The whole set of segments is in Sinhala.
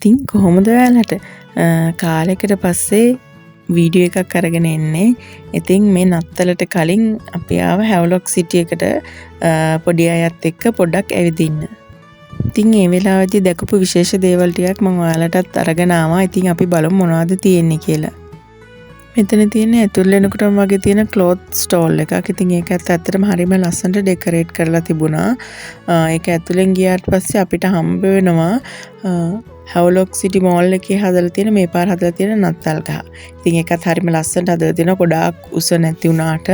ඉතින් කොහොමද ඔයාලට කාලයකට පස්සේ වීඩියෝ එකක් අරගෙන එන්නේ. ඉතින් මේ නත්තලට කලින් අපි ආව හැවලොක් සිටි එකට පොඩි අයත් එක්ක පොඩ්ඩක් ඇවිදින්න. ඉතින් මේ වෙලාවේදී දැකපු විශේෂ දේවල් ටිකක් මම ඔයාලටත් අරගෙන ආවා. ඉතින් අපි බලමු මොනවද තියෙන්නේ කියලා. මෙතන තියෙන්නේ ඇතුල් වෙනකොටම වගේ තියෙන ක්ලොත් ස්ටෝල් එකක්. ඉතින් ඒකත් ඇත්තටම හරිම ලස්සනට ඩෙකොරේට් කරලා තිබුණා. ඒක ඇතුලෙන් ගියාට පස්සේ අපිට හම්බ වෙනවා හැවලොක් සිටි මෝල් එකේ හදලා තියෙන මේ පාර හදලා තියෙන නත්තල් ගහ. ඉතින් ඒකත් හරිම ලස්සනට හදලා තියෙනවා. ගොඩාක් උස නැති වුණාට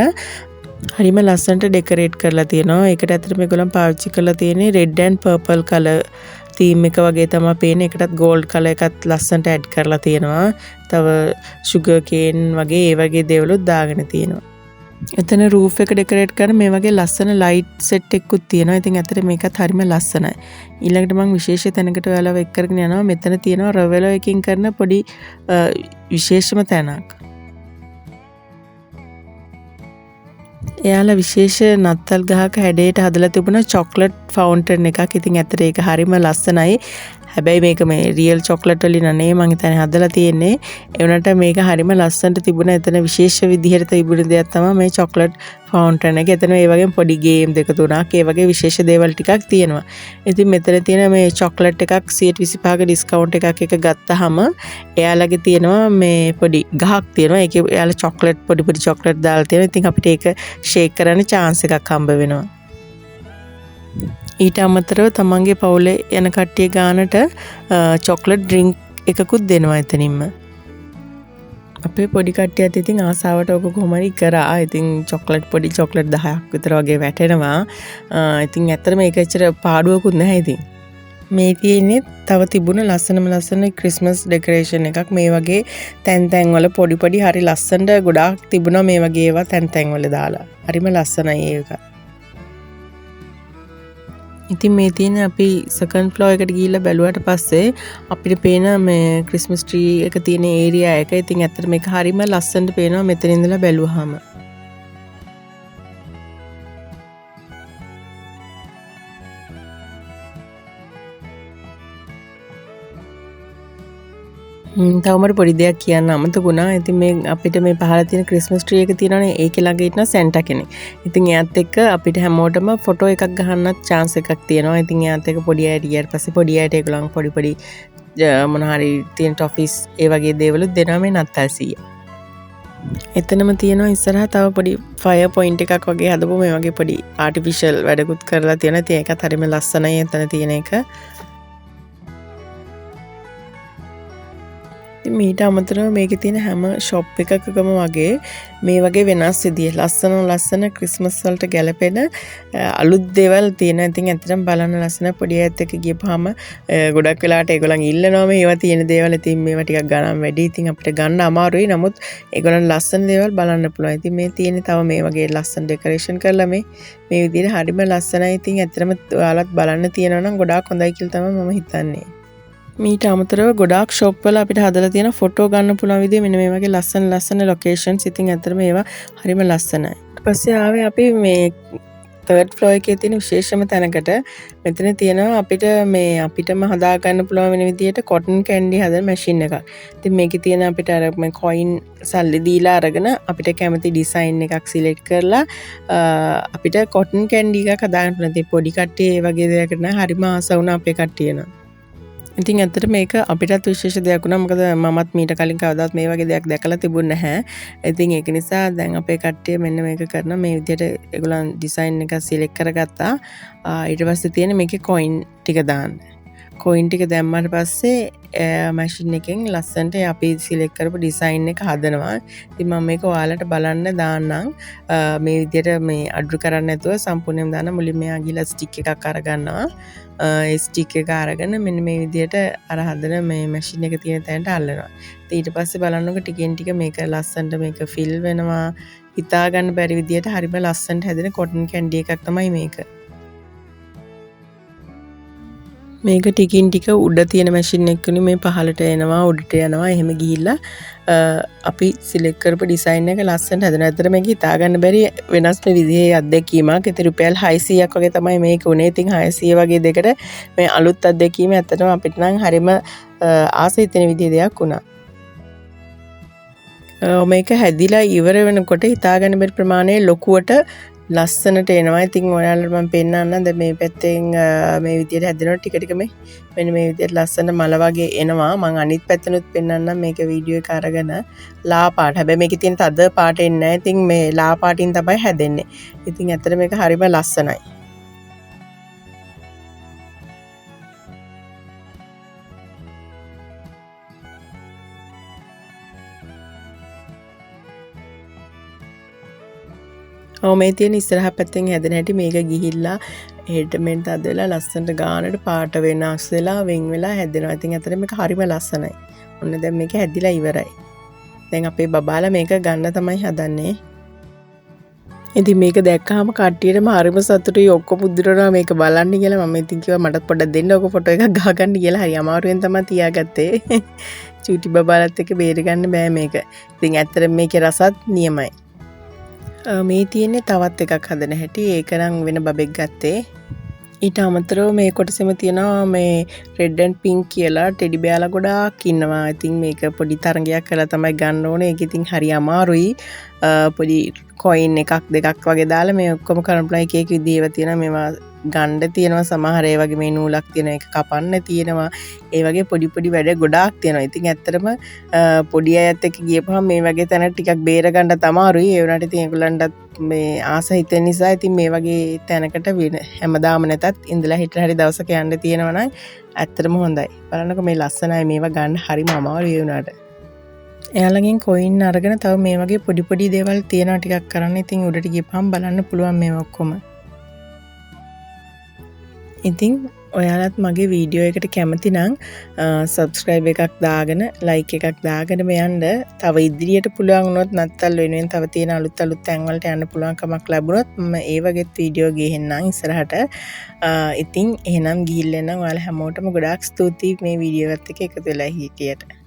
හරිම ලස්සනට ඩෙකොරේට් කරලා තියෙනවා. ඒකට ඇත්තට මේගොල්ලන් පාවිච්චි කරලා තියෙන්නේ red and purple colour theme එක වගේ තමයි පේන්නේ. ඒකටත් ගෝල්ඩ් කලර් එකත් ලස්සනට ඇඩ් කරලා තියෙනවා. තව ෂුගර් කේන් වගේ ඒ වගේ දේවලුත් දාගෙන තියෙනවා. එතන රූෆ් එක ඩෙකොරේට් කරන මේ වගේ ලස්සන ලයිට් සෙට් එකකුත් තියෙනවා. ඉතින් ඇත්තට මේකත් හරිම ලස්සනයි. ඊළඟට මම විශේෂ තැනකට ඔයාලව එක් කරගෙන යනවා. මෙතන තියෙනවා රවෙලෝ එකකින් කරන පොඩි විශේෂම තැනක්. එයාලා විශේෂ නත්තල් ගහක හැඩයට හදලා තිබුණා චොක්ලට් ෆවුන්ටන් එකක්. ඉතින් ඇත්තට ඒක හරිම ලස්සනයි. හැබැයි මේක මේ රියල් චොක්ලට් වලින් නෙමෙයි මං හිතන්නේ හදලා තියෙන්නේ. ඒ වුණාට මේක හරිම ලස්සනට තිබුණා. එතන විශේෂ විදිහට තිබුණ දෙයක් තමයි මේ චොක්ලට් ෆවුන්ටන් එක. එතන මේ වගේ පොඩි ගේම් දෙක තුනක් ඒ වගේ විශේෂ දේවල් ටිකක් තියෙනවා. ඉතින් මෙතන තියෙන මේ චොක්ලට් එකක් 125ක ඩිස්කවුන්ට් එකක් එක ගත්තාම එයාලගේ තියෙනවා මේ පොඩි ගහක් තියෙනවා. ඒකේ එයාලා චොක්ලට් පොඩි චොක්ලට් දාලා තියෙනවා. ඉතින් අපිට ඒක ෂේක් කරන්න chance එකක් හම්බ වෙනවා. ඊට අමතරව තමන්ගේ පවුලේ යන කට්ටිය ගානට චොක්ලට් ඩ්‍රින්ක් එකකුත් දෙනවා එතනින්ම. අපේ පොඩි කට්ටියත් ඉතින් ආසාවට ඔක කොහොම හරි කරා. ඉතින් පොඩි චොක්ලට් 10ක් විතර වගේ වැටෙනවා. ඉතින් ඇත්තටම මේක ඇත්තට පාඩුවකුත් නැහැ ඉතින්. මේ තියෙන්නේ තව තිබුණ ලස්සන ක්‍රිස්මස් ඩෙකොරේෂන් එකක්. මේ වගේ තැන් වල පොඩි හරි ලස්සනට ගොඩාක් තිබුණා මේ වගේ ඒවා තැන් වල දාලා. හරිම ලස්සනයි ඒක. ඉතින් මේ තියෙන අපි සෙකන්ඩ් ෆ්ලෝර් එකට ගිහිල්ලා බැලුවාට පස්සේ අපිට පේන මේ ක්‍රිස්මස් ට්‍රී එක තියෙන ඒරියා එක. ඉතින් ඇත්තට මේක හරිම ලස්සනට පේනවා මෙතන ඉඳලා බැලුවාම. තවමට පොඩි දෙයක් කියන්න අමතක වුණා. ඉතින් මේ අපිට මේ පහළ තියෙන ක්‍රිස්මස් ට්‍රී එක තියෙනවනේ ඒකේ ළඟ ඉන්න සැන්ටා කෙනෙක්. ඉතින් එයාත් එක්ක අපිට හැමෝටම ෆොටෝ එකක් ගහන්නත් chance එකක් තියෙනවා. ඉතින් එයාත් එක්ක පොඩි අය ගියාට පස්සේ පොඩි අයට ඒගොල්ලන් පොඩි මොන හරි තියෙන ටොෆිස් ඒ වගේ දේවලුත් දෙනවා මේ නත්තල් සීයා. එතනම තියෙනවා ඉස්සරහා තව පොඩි ෆයර් පොයින්ට් එකක් වගේ හදපු මේ වගේ පොඩි ආටිෆිෂල් වැඩකුත් කරලා තියෙනවා. ඉතින් ඒකත් හරිම ලස්සනයි එතන තියෙන එක. මීට අමතරව මේකේ තියෙන හැම ෂොප් එකකම වගේ මේ වගේ වෙනස් විදිය ලස්සන ක්‍රිස්මස් වලට ගැලපෙන අලුත් දේවල් තියෙනවා. ඉතින් ඇත්තටම බලන්න ලස්සන පොඩි අයත් එක්ක ගියපහම ගොඩක් වෙලාවට ඒගොල්ලන් ඉල්ලනවා මේවා තියෙන දේවල්. ඉතින් මේවා ටිකක් ගණන් වැඩි. ඉතින් අපිට ගන්න අමාරුයි. නමුත් ඒගොල්ලන් ලස්සන දේවල් බලන්න පුළුවන්. ඉතින් මේ තියෙන්නේ තව මේ වගේ ලස්සන ඩෙකොරේෂන් කරලා මේ විදිහට හරිම ලස්සනයි. ඉතින් ඇත්තටම ඔයාලත් බලන්න තියෙනවා නම් ගොඩාක් හොඳයි කියලා තමයි මම හිතන්නේ. මීට අමතරව ගොඩාක් ෂොප් වල අපිට හදලා තියෙන ෆොටෝ ගන්න පුළුවන් විදිය මෙන්න මේ වගේ ලස්සන ලොකේෂන්ස්. ඉතින් ඇත්තටම ඒවා හරිම ලස්සනයි. ඊට පස්සේ ආවේ අපි මේ තර්ඩ් ෆ්ලෝර් එකේ තියෙන විශේෂම තැනකට. මෙතන තියෙනවා අපිටම හදා ගන්න පුළුවන් වෙන විදියට කොටන් කැන්ඩි හදන මැෂින් එකක්. ඉතින් මේකේ තියෙන අපිට අර මේ කොයින් සල්ලි දීලා අරගෙන අපිට කැමති ඩිසයින් එකක් සිලෙක්ට් කරලා අපිට කොටන් කැන්ඩි එකක් හදා ගන්න පුළුවන්. ඉතින් පොඩි කට්ටිය ඒ වගේ දෙයකට නම් හරිම ආස වුණා අපේ කට්ටිය නම්. ඉතින් ඇත්තට මේක අපිටත් විශේෂ දෙයක් වුණා. මොකද මමත් මීට කලින් කවදාවත් මේ වගේ දෙයක් දැකලා තිබුණේ නැහැ. ඉතින් ඒක නිසා දැන් අපේ කට්ටිය මෙන්න මේක කරන මේ විදිහට ඒගොල්ලන් ඩිසයින් එක සිලෙක්ට් කරගත්තා. ඊට පස්සේ තියෙන මේකේ කොයින් ටික දාන්න. කොයින් ටික දැම්මට පස්සේ මැෂින් එකෙන් ලස්සනට අපි සිලෙක්ට් කරපු ඩිසයින් එක හදනවා. ඉතින් මම මේක ඔයාලට බලන්න දාන්නම්. මේ විදිහට මේ අඩු කරන්නේ නැතුව සම්පූර්ණයෙන්ම දාන්න. මුලින්ම මෙයා ගිහලා ස්ටික් එකක් අරගන්නවා. ඒ ස්ටික් එක අරගෙන මෙන්න මේ විදිහට අර හදන මේ මැෂින් එක තියෙන තැනට අල්ලනවා. ඊට පස්සේ බලන්නකො ටිකෙන් ටික මේක ලස්සනට මේක ෆිල් වෙනවා. හිතා ගන්න බැරි විදිහට හරිම ලස්සනට හැදෙන කොටන් කැන්ඩි එකක් තමයි මේක. මේක ටිකින් ටික උඩ තියෙන මැෂින් එකකුනේ මේ පහළට එනවා උඩට යනවා එහෙම ගිහිල්ලා අපි සිලෙක්ට් කරපු ඩිසයින් එක ලස්සනට හදන. අතර මේක හිතා ගන්න බැරි වෙනස්ම විදිහේ අත්දැකීමක්. ඒත් රුපියල් 600ක් වගේ තමයි මේක උනේ. ඉතින් 600 වගේ දෙකට මේ අලුත් අත්දැකීම ඇත්තටම අපිට නම් හරිම ආස හිතෙන විදිහේ දෙයක් වුණා. මේක හැදිලා ඉවර වෙනකොට හිතා ගන්න බැරි ප්‍රමාණයේ ලොකුවට ලස්සනට එනවා. ඉතින් ඔයාලට මම පෙන්නන්නම්. දැන් මේ පැත්තෙන් මේ විදියට හැදෙනවා ටික ටික මෙන්න මේ විදියට ලස්සන මල වගේ එනවා. මම අනිත් පැත්තනොත් පෙන්නන්නම් මේක වීඩියෝ එක අරගෙන ලා පාට. හැබැයි මේකේ තියෙන තද පාට එන්නේ නැහැ. ඉතින් මේ ලා පාටින් තමයි හැදෙන්නේ. ඉතින් ඇත්තට මේක හරිම ලස්සනයි. මේ තියෙන ඉස්සරහ පැත්තෙන් හැදෙන හැටි මේක ගිහිල්ලා හෙඩ් මෙන්ට අදලා ලස්සනට ගානට පාට වෙනස් වෙලා වෙන් වෙලා හැදෙනවා. ඉතින් අතට මේක හරිම ලස්සනයි. ඔන්න දැන් මේක හැදිලා ඉවරයි. දැන් අපේ බබාලා මේක ගන්න තමයි හදන්නේ. ඉතින් මේක දැක්කහම කට්ටියටම හරිම සතුටුයි. ඔක්කොම පුදුරනවා මේක බලන්න කියලා. මම ඉතින් කිව්වා මටත් පොඩ්ඩක් දෙන්න ඔක ෆොටෝ එකක් ගහගන්න කියලා. හරි අමාරුවෙන් තමයි තියාගත්තේ. චූටි බබාලත් එක්ක බේරගන්න බෑ මේක. ඉතින් ඇත්තට මේකේ රසත් නියමයි. මේ තියෙන්නේ තවත් එකක් හදන හැටි. ඒක නම් වෙන බබෙක් ගත්තේ. ඊට අමතරව මේ කොටසෙම තියෙනවා මේ රෙඩ් ඇන්ඩ් පින්ක් කියලා ටෙඩි බෑලා ගොඩාක් ඉන්නවා. ඉතින් මේක පොඩි තරගයක් කරලා තමයි ගන්න ඕනේ. ඒක ඉතින් හරි අමාරුයි. පොඩි කොයින් එකක් දෙකක් වගේ දාලා මේ ඔක්කොම කරන් ප්ලයි එක එක විදිහේව තියෙනවා. මේවා ගණ්ඩ තියෙනවා සමහර ඒ වගේ මේ නූලක් තියෙන එක කපන්න තියෙනවා. ඒ වගේ පොඩි පොඩි වැඩ ගොඩාක් තියෙනවා. ඉතින් ඇත්තටම පොඩි අයත් එක්ක ගියපුවම මේ වගේ තැන ටිකක් බේර ගන්න තමයි. ඒ වුණාට ඉතින් ඒගොල්ලන්ටත් මේ ආස හිතෙන නිසා ඉතින් මේ වගේ තැනකට හැමදාම නැතත් ඉඳලා හිටලා හරි දවසක යන්න තියෙනවා නම් ඇත්තටම හොඳයි. බලන්නකො මේ ලස්සනයි මේවා ගන්න හරිම අමාරුයි ඒ වුණාට. එයාලගෙන් කොයින් අරගෙන තව මේ වගේ පොඩි පොඩි දේවල් තියෙනවා ටිකක් කරන්න. ඉතින් උඩට ගියපහම බලන්න පුළුවන් මේවා ඔක්කොම. ඉතින් ඔයාලත් මගේ වීඩියෝ එකට කැමති නම් සබ්ස්ක්‍රයිබ් එකක් දාගෙන ලයික් එකක් දාගෙන යන්න. තව ඉදිරියට පුළුවන් වුණොත් නැත්තල් වෙනුවෙන් තව තියෙන අලුත් තැන් වලට යන්න පුළුවන් කමක් ලැබුණොත් මම ඒ වගේත් වීඩියෝ ගෙහෙන්නම් ඉස්සරහට. ඉතින් එහෙනම් ගිහිල්ලා නම් ඔයාලා හැමෝටම ගොඩාක් ස්තුතියි මේ වීඩියෝ එකත් එක්ක එකතු වෙලා හිටියට.